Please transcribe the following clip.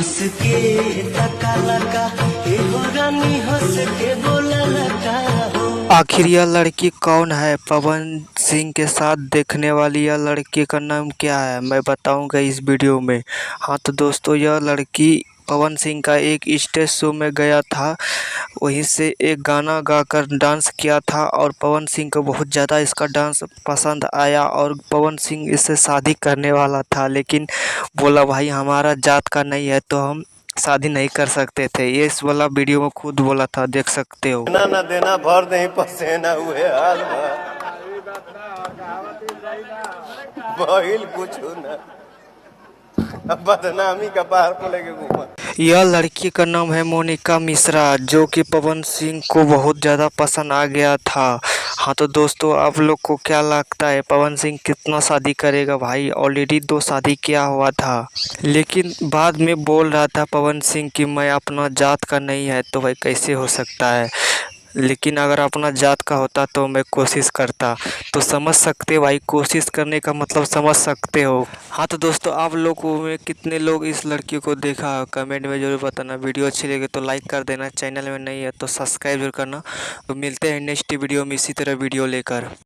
हंस के तका लगा एहो रानी हंस के बोला लगा हो। आखिर यह लड़की कौन है? पवन सिंह के साथ देखने वाली यह लड़की का नाम क्या है, मैं बताऊंगा इस वीडियो में। हाँ तो दोस्तों, यह लड़की पवन सिंह का एक स्टेज शो में गया था, वहीं से एक गाना गाकर डांस किया था और पवन सिंह को बहुत ज़्यादा इसका डांस पसंद आया और पवन सिंह इससे शादी करने वाला था, लेकिन बोला भाई हमारा जात का नहीं है तो हम शादी नहीं कर सकते थे। ये इस वाला वीडियो में खुद बोला था, देख सकते हो। देना ना देना भर नहीं पसेना हुए हाल कुछ ना बदनामी का पहाड़ को लेके घूमा। यह लड़की का नाम है मोनिका मिश्रा, जो कि पवन सिंह को बहुत ज़्यादा पसंद आ गया था। हाँ तो दोस्तों, आप लोग को क्या लगता है पवन सिंह कितना शादी करेगा? भाई ऑलरेडी 2 शादी किया हुआ था, लेकिन बाद में बोल रहा था पवन सिंह कि मैं अपना जात का नहीं है, तो भाई कैसे हो सकता है? लेकिन अगर अपना जात का होता तो मैं कोशिश करता। तो समझ सकते भाई, कोशिश करने का मतलब समझ सकते हो। हाँ तो दोस्तों, आप लोगों में कितने लोग इस लड़की को देखा कमेंट में ज़रूर बताना। वीडियो अच्छी लगे तो लाइक कर देना, चैनल में नहीं है तो सब्सक्राइब जरूर करना। तो मिलते हैं नेक्स्ट वीडियो में इसी तरह वीडियो लेकर।